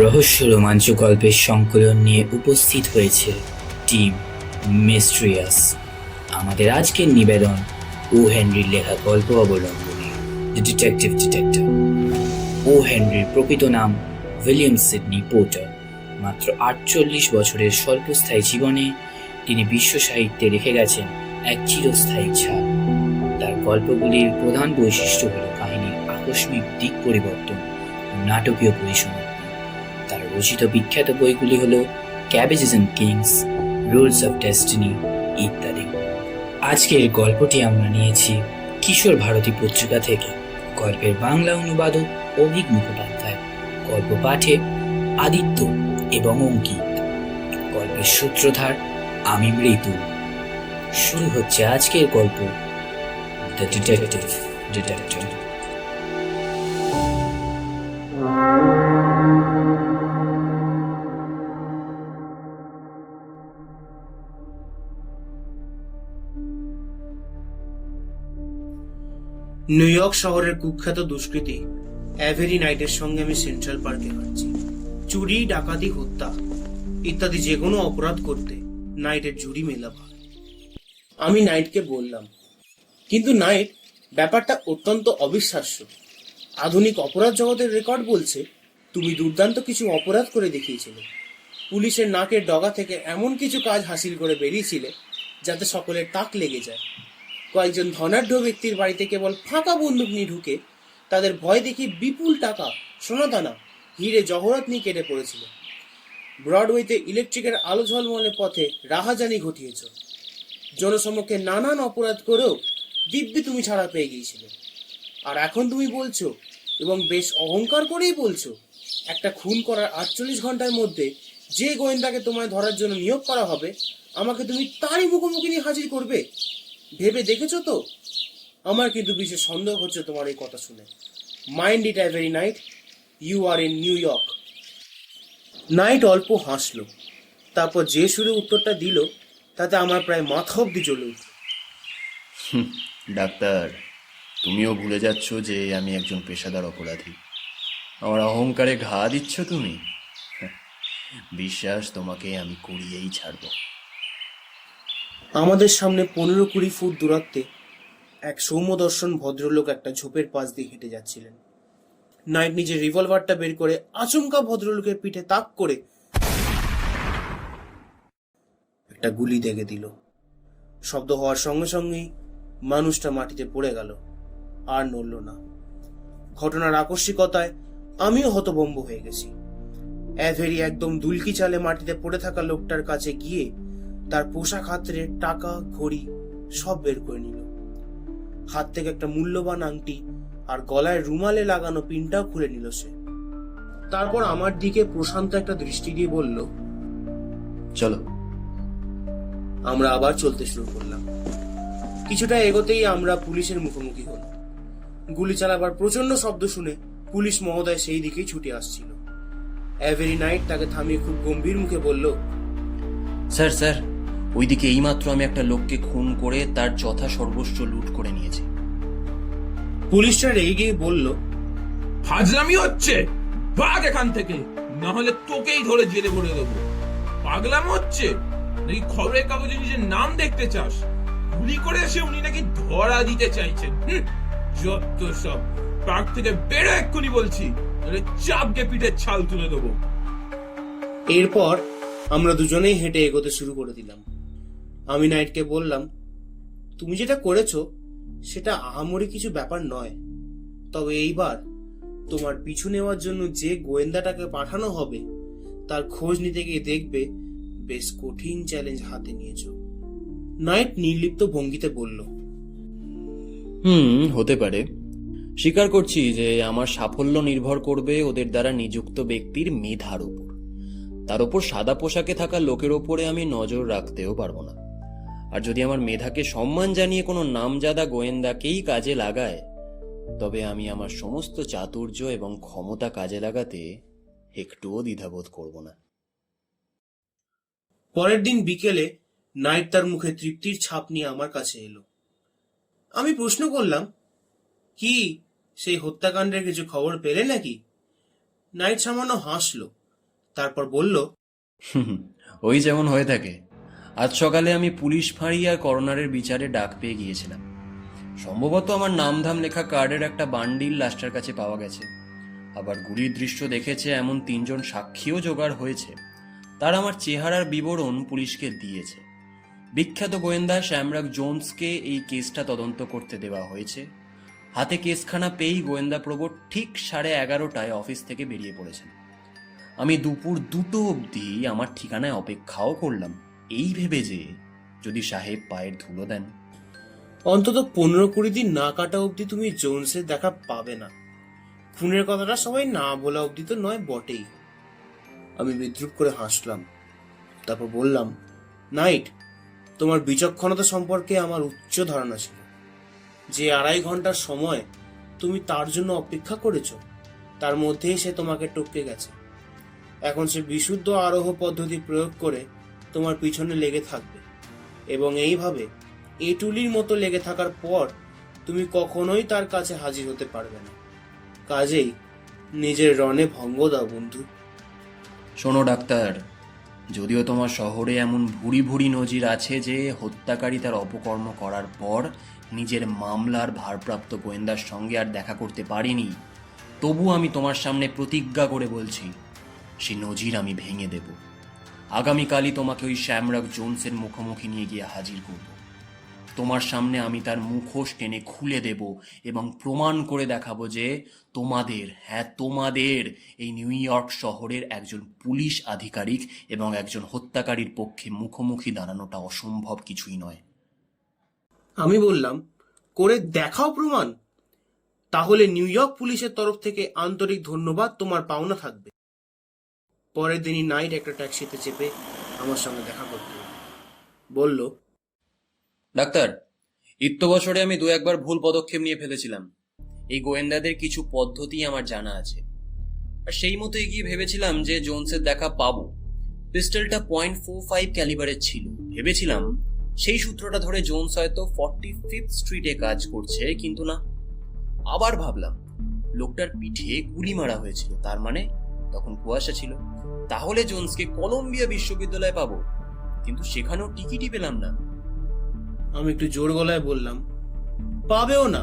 রহস্য রোমাঞ্চ গল্পের সংকলন নিয়ে উপস্থিত হয়েছে টিম মিস্ট্রিয়াস। আমাদের আজকের নিবেদন ও হেনরির লেখা গল্প অবলম্বনে দ্য ডিটেকটিভ ডিটেক্টর। ও হেনরির প্রকৃত নাম উইলিয়াম সিডনি পোর্টার। মাত্র ৪৮ বছরের স্বল্পস্থায়ী জীবনে তিনি বিশ্ব সাহিত্যে রেখে গেছেন এক চিরস্থায়ী ছাপ। তার গল্পগুলির প্রধান বৈশিষ্ট্য হল কাহিনীর আকস্মিক দিক পরিবর্তন ও নাটকীয় পরিসমাপ্তি। তার রচিত বিখ্যাত বইগুলি হল cabbages and kings, rules of destiny ইত্যাদি। আজকের গল্পটি আমরা নিয়েছি কিশোর ভারতী পত্রিকা থেকে। গল্পের বাংলা অনুবাদক অভিক মুখোপাধ্যায়, গল্প পাঠে আদিত্য এবং অঙ্কিত, গল্পের সূত্রধার আমি মৃদু। শুরু হচ্ছে আজকের গল্প the detective detector. New York শহরের কুখ্যাত দুষ্কৃতী অ্যাভেরি নাইটের সঙ্গে আমি সেন্ট্রাল পার্কে হাঁটছি। চুরি, ডাকাতি, হত্যা ইত্যাদি যে কোনো অপরাধ করতে নাইটের জুড়ি মেলা ভার। আমি নাইটকে বললাম, কিন্তু নাইট, ব্যাপারটা অত্যন্ত অবিশ্বাস্য। আধুনিক অপরাধ জগতের রেকর্ড বলছে তুমি দুর্দান্ত কিছু অপরাধ করে দেখিয়েছিলে। পুলিশের নাকের ডগা থেকে এমন কিছু কাজ হাসিল করে বেরিয়েছিলে যাতে সকলের তাক লেগে যায়। কয়েকজন ধনাঢ্য ব্যক্তির বাড়িতে কেবল ফাঁকা বন্দুক নিয়ে ঢুকে তাদের ভয় দেখিয়ে বিপুল টাকা, সোনাদানা, হিরে জহরত নিয়ে কেটে পড়েছিল। ব্রডওয়েতে ইলেকট্রিকের আলো ঝলমলে পথে রাহাজানি ঘটিয়েছ। জনসমক্ষে নানান অপরাধ করেও দিব্যি তুমি ছাড়া পেয়ে গিয়েছিলে। আর এখন তুমি বলছো, এবং বেশ অহংকার করেই বলছো, একটা খুন করার ৪৮ ঘন্টার মধ্যে যে গোয়েন্দাকে তোমায় ধরার জন্য নিয়োগ করা হবে, আমাকে তুমি তারই মুখোমুখি নিয়ে হাজির করবে। ভেবে দেখেছো তো? আমার কিন্তু বিশেষ সন্দেহ হচ্ছে তোমার এই কথা শুনে। Mind it every night, you are in New York. Night অল্প হাসলো, তারপর যে সুরে উত্তরটা দিল তাতে আমার প্রায় মাথা অব্দি জ্বলে উঠল। ডাক্তার, তুমিও ভুলে যাচ্ছ যে আমি একজন পেশাদার অপরাধী। আমার অহংকারে ঘা দিচ্ছ তুমি। বিশ্বাস তোমাকে আমি করিয়েই ছাড়ব। আমাদের সামনে ১৫-২০ ফুট দূরত্বে এক সৌম্যদর্শন ভদ্রলোক একটা ঝোপের পাশ দিয়ে হেঁটে যাচ্ছিলেন। নাইট নিজের রিভলভারটা বের করে আচমকা ভদ্রলোকের পিঠে তাক করে একটা গুলি দেখে দিল। শব্দ হওয়ার সঙ্গে সঙ্গেই মানুষটা মাটিতে পড়ে গেল, আর নড়ল না। ঘটনার আকস্মিকতায় আমিও হতভম্ব হয়ে গেছি। অ্যাভেরি একদম দুলকি চালে মাটিতে পড়ে থাকা লোকটার কাছে গিয়ে তার পোশাক হাতড়ে টাকা, ঘড়ি সব বের করে নিল। হাত থেকে একটা মূল্যবান আংটি আর গলায় রুমালে লাগানো পিনটাও খুলে নিল সে। তারপর আমার দিকে প্রশান্ত একটা দৃষ্টি দিয়ে বলল, চলো। আমরা আবার চলতে শুরু করলাম। কিছুটা এগোতেই আমরা পুলিশের মুখোমুখি হল। গুলি চালাবার প্রচন্ড শব্দ শুনে পুলিশ মহোদয় সেই দিকেই ছুটে আসছিল। অ্যাভেরি নাইট তাকে থামিয়ে খুব গম্ভীর মুখে বলল, স্যার স্যার, ওইদিকে এইমাত্র আমি একটা লোককে খুন করে তার যথা সর্বস্ব লুট করে নিয়েছি। পুলিশটা রেগে গিয়ে বলল, ফাজলামি হচ্ছে, ভাগ এখান থেকে, না হলে তোকেই ধরে জেলে ভরে দেবো। পাগলাম হচ্ছে নাকি খবরের কাগজে নিজের নাম দেখতে চাস? গুলি করে এসে উনি নাকি ধরা দিতে চাইছেন। যত সব, পার্ক থেকে বেরো এক্ষুনি বলছি, নাহলে চাপকে পিঠে ছাল তুলে দেবো। এরপর আমরা দুজনেই হেঁটে এগোতে শুরু করে দিলাম। আমি নাইটকে বললাম, তুমি যেটা করেছো সেটা আহামরি কিছু ব্যাপার নয়, তবে এইবার তোমার পিছু নেওয়ার জন্য যে গোয়েন্দাটাকে পাঠানো হবে তার খোঁজ নিতে গিয়ে দেখবে বেশ কঠিন চ্যালেঞ্জ হাতে নিয়েছো। নাইট নির্লিপ্ত ভঙ্গিতে বলল, হতে পারে। স্বীকার করছি যে আমার সাফল্য নির্ভর করবে ওদের দ্বারা নিযুক্ত ব্যক্তির মেধার উপর। তার উপর সাদা পোশাকে থাকা লোকের ওপরে আমি নজর রাখতেও পারবো না। আর যদি আমার মেধাকে সম্মান জানিয়ে কোনো নামজাদা গোয়েন্দাকেই কাজে লাগায়, তবে আমি আমার সমস্ত চাতুর্য এবং ক্ষমতা কাজে লাগাতে একটুও দ্বিধাবোধ করব না। পরের দিন বিকেলে নাইট তার মুখে তৃপ্তির ছাপ নিয়ে আমার কাছে এলো। আমি প্রশ্ন করলাম, কি সেই হত্যাকাণ্ডের কিছু খবর পেলে নাকি? নাইট সামান্য হাসলো তারপর বলল, ওই যেমন হয়ে থাকে। আজ সকালে আমি পুলিশ ফাঁড়ি আর করোনারের বিচারে ডাক পেয়ে গিয়েছিলাম। সম্ভবত আমার নামধাম লেখা কার্ডের একটা বান্ডিল লাশটার কাছে পাওয়া গেছে। আবার গুলির দৃশ্য দেখেছে এমন 3 জন সাক্ষীও জোগাড় হয়েছে। তার আমার চেহারার বিবরণ পুলিশকে দিয়েছে। বিখ্যাত গোয়েন্দা শ্যামরাগ জোন্সকে এই কেসটা তদন্ত করতে দেওয়া হয়েছে। হাতে কেসখানা পেয়েই গোয়েন্দা প্রবর ঠিক 11:30টায় অফিস থেকে বেরিয়ে পড়েছেন। আমি দুপুর 2টো অবধি আমার ঠিকানায় অপেক্ষাও করলাম, এই ভেবে যে যদি সাহেব পায়ের ধুলো দেন। অন্তত 15-20 দিন না কাটা অবধি তুমি জোনসের দেখা পাবে না। খুনের কথাটা সবাই না বলা অবধি তো নয় বটেই। আমি বিদ্রুপ করে হাসলাম। তারপর বললাম, নাইট, তোমার বিচক্ষণতা সম্পর্কে আমার উচ্চ ধারণা ছিল। যে 2.5 ঘন্টার সময় তুমি তার জন্য অপেক্ষা করেছো, তার মধ্যেই সে তোমাকে টপকে গেছে। এখন সে বিশুদ্ধ আরোহ পদ্ধতি প্রয়োগ করে তোমার পিছনে লেগে থাকবে, এবং এইভাবে এটুলির মতো লেগে থাকার পর তুমি কখনোই তার কাছে হাজির হতে পারবে না। কাজেই নিজের রণে ভঙ্গ দাও বন্ধু। শোনো ডাক্তার, যদিও তোমার শহরে এমন ভুরি ভুরি নজির আছে যে হত্যাকারী তার অপকর্ম করার পর নিজের মামলার ভারপ্রাপ্ত গোয়েন্দার সঙ্গে আর দেখা করতে পারেনি, তবু আমি তোমার সামনে প্রতিজ্ঞা করে বলছি, সে নজির আমি ভেঙে দেব। আগামীকালই তোমাকে ওই শ্যামরাগ জোন্সের মুখোমুখি নিয়ে গিয়ে হাজির করব। তোমার সামনে আমি তার মুখোশ টেনে খুলে দেব এবং প্রমাণ করে দেখাবো যে তোমাদের এই নিউ ইয়র্ক শহরের একজন পুলিশ আধিকারিক এবং একজন হত্যাকারীর পক্ষে মুখোমুখি দাঁড়ানোটা অসম্ভব কিছুই নয়। আমি বললাম, করে দেখাও প্রমাণ। তাহলে নিউ ইয়র্ক পুলিশের তরফ থেকে আন্তরিক ধন্যবাদ তোমার পাওনা থাকবে। পরের দিনই নাইট একটা ট্যাক্সিতে চেপে আমার সঙ্গে দেখা করতে বলল, ডাক্তার, ইত্য বছরে আমি 2-1বার ভুল পদক্ষেপ নিয়ে ফেলেছিলাম। এই গোয়েন্দাদের কিছু পদ্ধতি আমার জানা আছে, আর সেই মতো এগিয়ে ভেবেছিলাম যে জোন্সের দেখা পাবো। পিস্টলটা .45 ক্যালিবারের ছিল। ভেবেছিলাম সেই সূত্রটা ধরে জোন্স হয়তো 45th স্ট্রিটে কাজ করছে, কিন্তু না। আবার ভাবলাম লোকটার পিঠে গুলি মারা হয়েছিল, তার মানে তখন কুয়াশা ছিল। তাহলে জোন্সকে কলম্বিয়া বিশ্ববিদ্যালয়ে পাবো, কিন্তু সেখানেও টিকিটই পেলাম না। আমি একটু জোর গলায় বললাম, পাবেও না।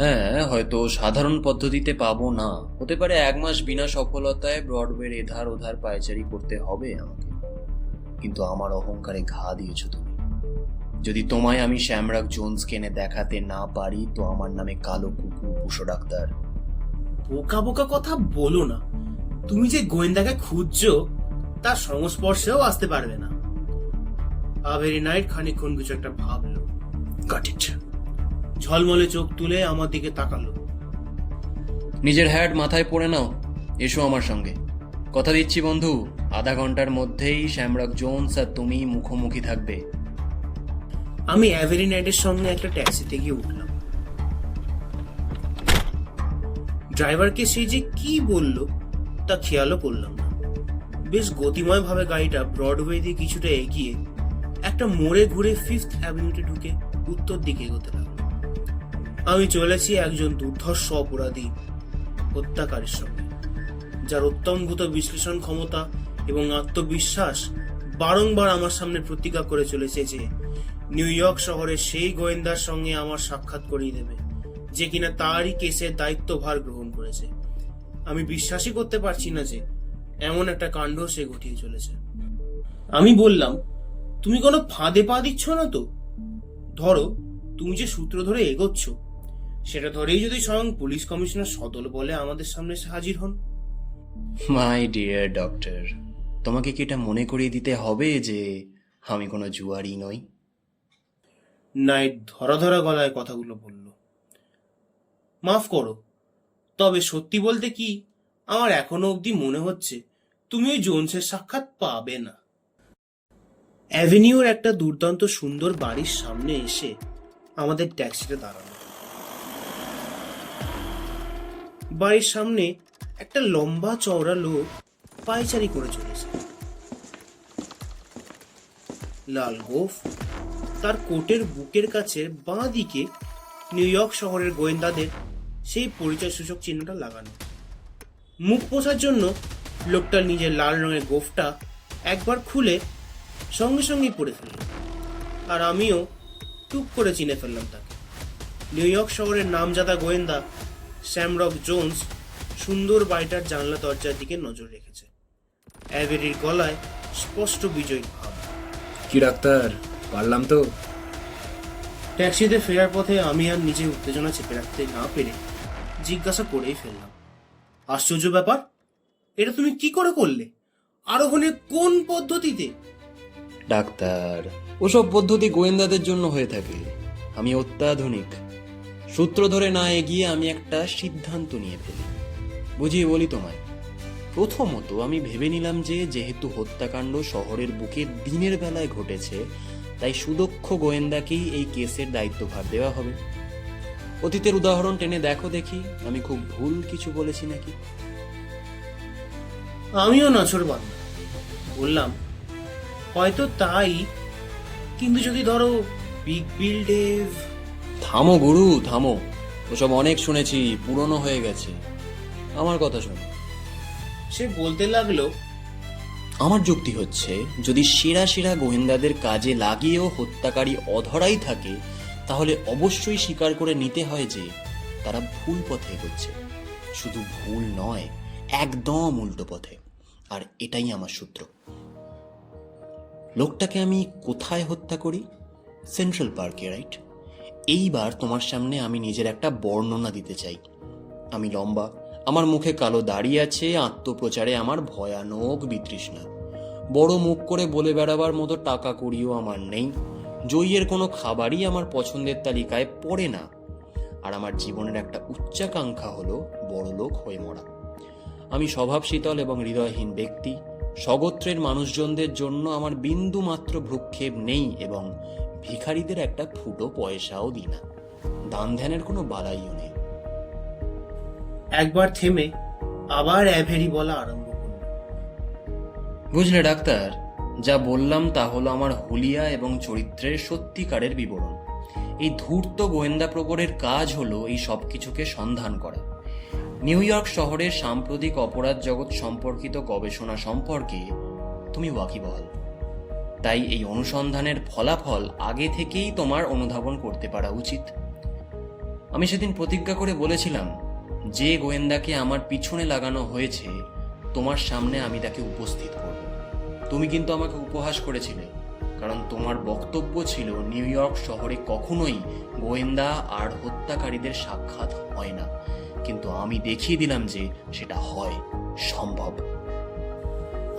হ্যাঁ, হয়তো সাধারণ পদ্ধতিতে পাবো না, হতে পারে 1 মাস বিনা সফলতায় ব্রডওয়ের এধার ওধার পায়চারি করতে হবে আমাকে। কিন্তু আমার অহংকারে ঘা দিয়েছো তুমি। যদি তোমায় আমি শ্যামরাগ জোন্সকে এনে দেখাতে না পারি তো আমার নামে কালো কুকুর পুষো ডাক্তার। বোকা বোকা কথা বলো না। তুমি যে গোয়েন্দাকে খুঁজছো তার সংস্পর্শেও আসতে পারবে না। আভেরি নাইট খানিকক্ষণ কিছু একটা ভাবলো। Got it. ঝলমলে চোখ তুলে আমার দিকে তাকালো। নিজের হ্যাট মাথায় পরে নাও, এসো আমার সঙ্গে। কথা দিচ্ছি বন্ধু, আধা ঘন্টার মধ্যেই শ্যামরাগ জোন্স আর তুমি মুখোমুখি থাকবে। আমি অ্যাভেরি নাইটের সঙ্গে একটা ট্যাক্সিতে গিয়ে উঠলাম। ড্রাইভারকে সে যে কি বলল তা খেয়ালও করলাম না। বেশ গতিময় ভাবে গাড়িটা ব্রডওয়ে দিয়ে কিছুটা এগিয়ে একটা মোড়ে ঘুরে 5th অ্যাভিনিউতে ঢুকে উত্তর দিকে এগোতে লাগলো। আমি চলেছি একজন দুর্ধর্ষ অপরাধী হত্যাকারীর সঙ্গে, যার অত্যম্ভূত বিশ্লেষণ ক্ষমতা এবং আত্মবিশ্বাস বারংবার আমার সামনে প্রতিজ্ঞা করে চলেছে যে নিউ ইয়র্ক শহরের সেই গোয়েন্দার সঙ্গে আমার সাক্ষাৎ করিয়ে দেবে, যে কিনা তারই কেসের দায়িত্বভার গ্রহণ করেছে। আমি বিশ্বাসই করতে পারছি না যে এমন একটা কাণ্ড সে ঘটিয়ে চলেছে। আমি বললাম, তুমি কোনো ফাঁদে পা দিচ্ছ না তো? ধরো, তুমি যে সূত্র ধরে এগোচ্ছ সেটা ধরেই যদি স্বয়ং পুলিশ কমিশনার সদল বলে আমাদের সামনে এসে হাজির হন। মাই ডিয়ার ডক্টর, তোমাকে কি এটা মনে করিয়ে দিতে হবে যে আমি কোনো জুয়ারি নই? নাইট ধরা ধরা গলায় কথাগুলো বলল। মাফ করো, তবে সত্যি বলতে কি, আমার এখনো অবধি মনে হচ্ছে তুমি ওই জোনসের সাক্ষাৎ পাবে না। অ্যাভিনিউর একটা দুর্দান্ত সুন্দর বাড়ির সামনে এসে আমাদের ট্যাক্সিটা দাঁড়ালো। বাড়ির সামনে একটা লম্বা চওড়া লোক পায়চারি করে চলেছে। লাল গোফ, তার কোটের বুকের কাছে বাঁ দিকে নিউ ইয়র্ক শহরের গোয়েন্দাদের সেই পরিচয় সূচক চিহ্নটা লাগানো। মুখ পোছার জন্য লোকটা নিজের লাল রঙের গোফটা একবার খুলে সঙ্গে সঙ্গেই পড়ে ফেলল, আর আমিও টুক করে চিনে ফেললাম তাকে। নিউ ইয়র্ক শহরের নামজাদা গোয়েন্দা স্যামরক জোন্স সুন্দর বাড়িটার জানলা দরজার দিকে নজর রেখেছে। অ্যাভেরির গলায় স্পষ্ট বিজয়ী ভাব। কি ডাক্তার, পারলাম তো? ট্যাক্সিতে ফেরার পথে আমি আর নিজে উত্তেজনা চেপে রাখতে না পেরে জিজ্ঞাসা করেই ফেললাম, আশ্চর্য ব্যাপার, এটা তুমি কি করে করলে? আরোহণে কোন পদ্ধতিতে? ডাক্তার, ওসব পদ্ধতি গোয়েন্দাদের জন্য হয়ে থাকে। আমি অত্যাধুনিক। সূত্র ধরে না এগিয়ে আমি একটা সিদ্ধান্ত নিয়ে ফেলি। বুঝিয়ে বলি তোমায়। প্রথমত আমি ভেবে নিলাম যে যেহেতু হত্যাকাণ্ড শহরের বুকে দিনের বেলায় ঘটেছে, তাই সুদক্ষ গোয়েন্দাকেই এই কেসের দায়িত্বভার দেওয়া হবে। অতীতের উদাহরণ টেনে দেখো দেখি আমি খুব ভুল কিছু বলেছি নাকি। আমিও নাছর বান্দা বললাম, হয়তো তাই, কিন্তু যদি ধরো বিগ বিল ডেভ। থামো গুরু, থামো। ওসব অনেক শুনেছি, পুরনো হয়ে গেছে। আমার কথা শোনো। সে বলতে লাগলো, আমার যুক্তি হচ্ছে, যদি সেরা সেরা গোয়েন্দাদের কাজে লাগিয়েও হত্যাকারী অধরাই থাকে, তাহলে অবশ্যই স্বীকার করে নিতে হয় যে তারা ভুল পথে এগোচ্ছে। শুধু ভুল নয়, একদম উল্টো পথে। আর এটাই আমার সূত্র। লোকটাকে আমি কোথায় হত্যা করি? সেন্ট্রাল পার্কে, রাইট? এইবার তোমার সামনে আমি নিজের একটা বর্ণনা দিতে চাই। আমি লম্বা, আমার মুখে কালো দাড়ি আছে, আত্মপ্রচারে আমার ভয়ানক বিতৃষ্ণা। বড় মুখ করে বলে বেড়াবার মতো টাকা কড়িও আমার নেই। জইয়ের কোনো খাবারই আমার পছন্দের তালিকায় পড়ে না। আর আমার জীবনের একটা উচ্চাকাঙ্ক্ষা হলো বড়লোক হয়ে মরা। আমি স্বভাব শীতল এবং হৃদয়হীন ব্যক্তি। স্বগোত্রের মানুষজনদের জন্য আমার বিন্দু মাত্র ভ্রুক্ষেপ নেই এবং ভিখারিদের একটা ফুটো পয়সাও দিই না। দান ধ্যানের কোনো বালাইও নেই। একবার থেমে আবার অ্যাভেরি বলা আরম্ভ করল, বুঝলে ডাক্তার, যা বললাম তা হলো আমার হুলিয়া এবং চরিত্রের সত্যিকারের বিবরণ। এই ধূর্ত গোয়েন্দা প্রবরের কাজ হলো এই সব কিছুকে সন্ধান করা। নিউ ইয়র্ক শহরের সাম্প্রতিক অপরাধ জগৎ সম্পর্কিত গবেষণা সম্পর্কে তুমি ওয়াকিবহাল। তাই এই অনুসন্ধানের ফলাফল আগে থেকেই তোমার অনুধাবন করতে পারা উচিত। আমি সেদিন প্রতিজ্ঞা করে বলেছিলাম, যে গোয়েন্দাকে আমার পিছনে লাগানো হয়েছে তোমার সামনে আমি তাকে উপস্থিত করব। তুমি কিন্তু আমাকে উপহাস করেছিলে, কারণ তোমার বক্তব্য ছিল নিউ ইয়র্ক শহরে কখনোই গোয়েন্দা আর হত্যাকারীদের সাক্ষাৎ হয় না। কিন্তু আমি দেখিয়ে দিলাম যে সেটা হয়, সম্ভব।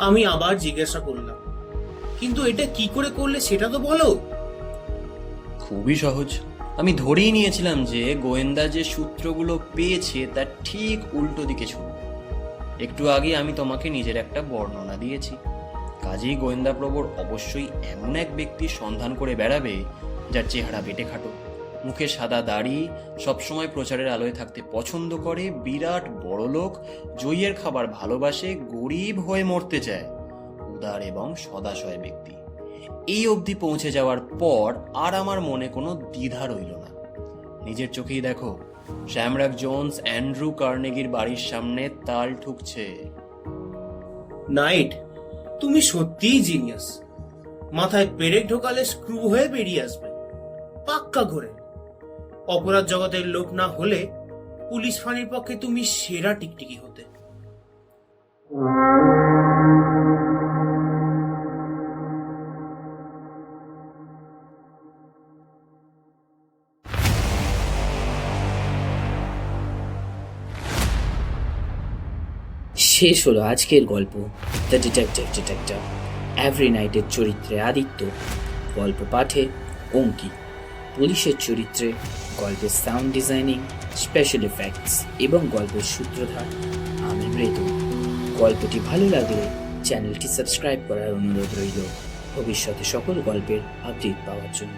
আমি আবার জিজ্ঞাসা করলাম, কিন্তু এটা কি করে করলে সেটা তো বলো। খুবই সহজ। আমি ধরেই নিয়েছিলাম যে গোয়েন্দা যে সূত্রগুলো পেয়েছে তার ঠিক উল্টো দিকে ছুটবে। একটু আগে আমি তোমাকে নিজের একটা বর্ণনা দিয়েছি। কাজেই গোয়েন্দা প্রবর অবশ্যই এমন এক ব্যক্তির সন্ধান করে বেড়াবে যার চেহারা বেটে খাটো, মুখে সাদা দাড়ি, সবসময় প্রচারের আলোয় থাকতে পছন্দ করে, বিরাট বড়লোক, জইয়ের খাবার ভালোবাসে, গরিব হয়ে মরতে চায়, উদার এবং সদাশয় ব্যক্তি। এই অবধি পৌঁছে যাওয়ার পর আর আমার মনে কোনো দ্বিধা রইল না। নিজের চোখেই দেখো, শ্যামরাক জোন্স অ্যান্ড্রু কার্নেগির বাড়ির সামনে তাল ঠুকছে। নাইট, তুমি সত্যিই জিনিয়াস। মাথায় পেরেক ঢোকালে স্ক্রু হয়ে বেরিয়ে আসবে, পাক্কা ঘোরে। অপরাধ জগতের লোক না হলে পুলিশ ফাঁড়ির পক্ষে তুমি সেরা টিকটিকি হতে। শেষ হলো আজকের গল্প, দ্য ডিটেকটিভ এভরি নাইটের চরিত্রে আদিত্য, গল্প পাঠে অঙ্কিত, পুলিশের চরিত্রে গল্পের সাউন্ড ডিজাইনিং, স্পেশাল এফেক্টস এবং গল্পের সূত্রধার আমি মৃদু। গল্পটি ভালো লাগলে চ্যানেলটি সাবস্ক্রাইব করার অনুরোধ রইল ভবিষ্যতে সকল গল্পের আপডেট পাওয়ার জন্য।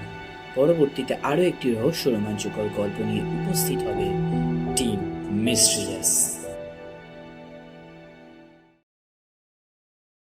পরবর্তীতে আরও একটি রহস্য রোমাঞ্চকর গল্প নিয়ে উপস্থিত হবে টিম মিস্ট্রিয়াস।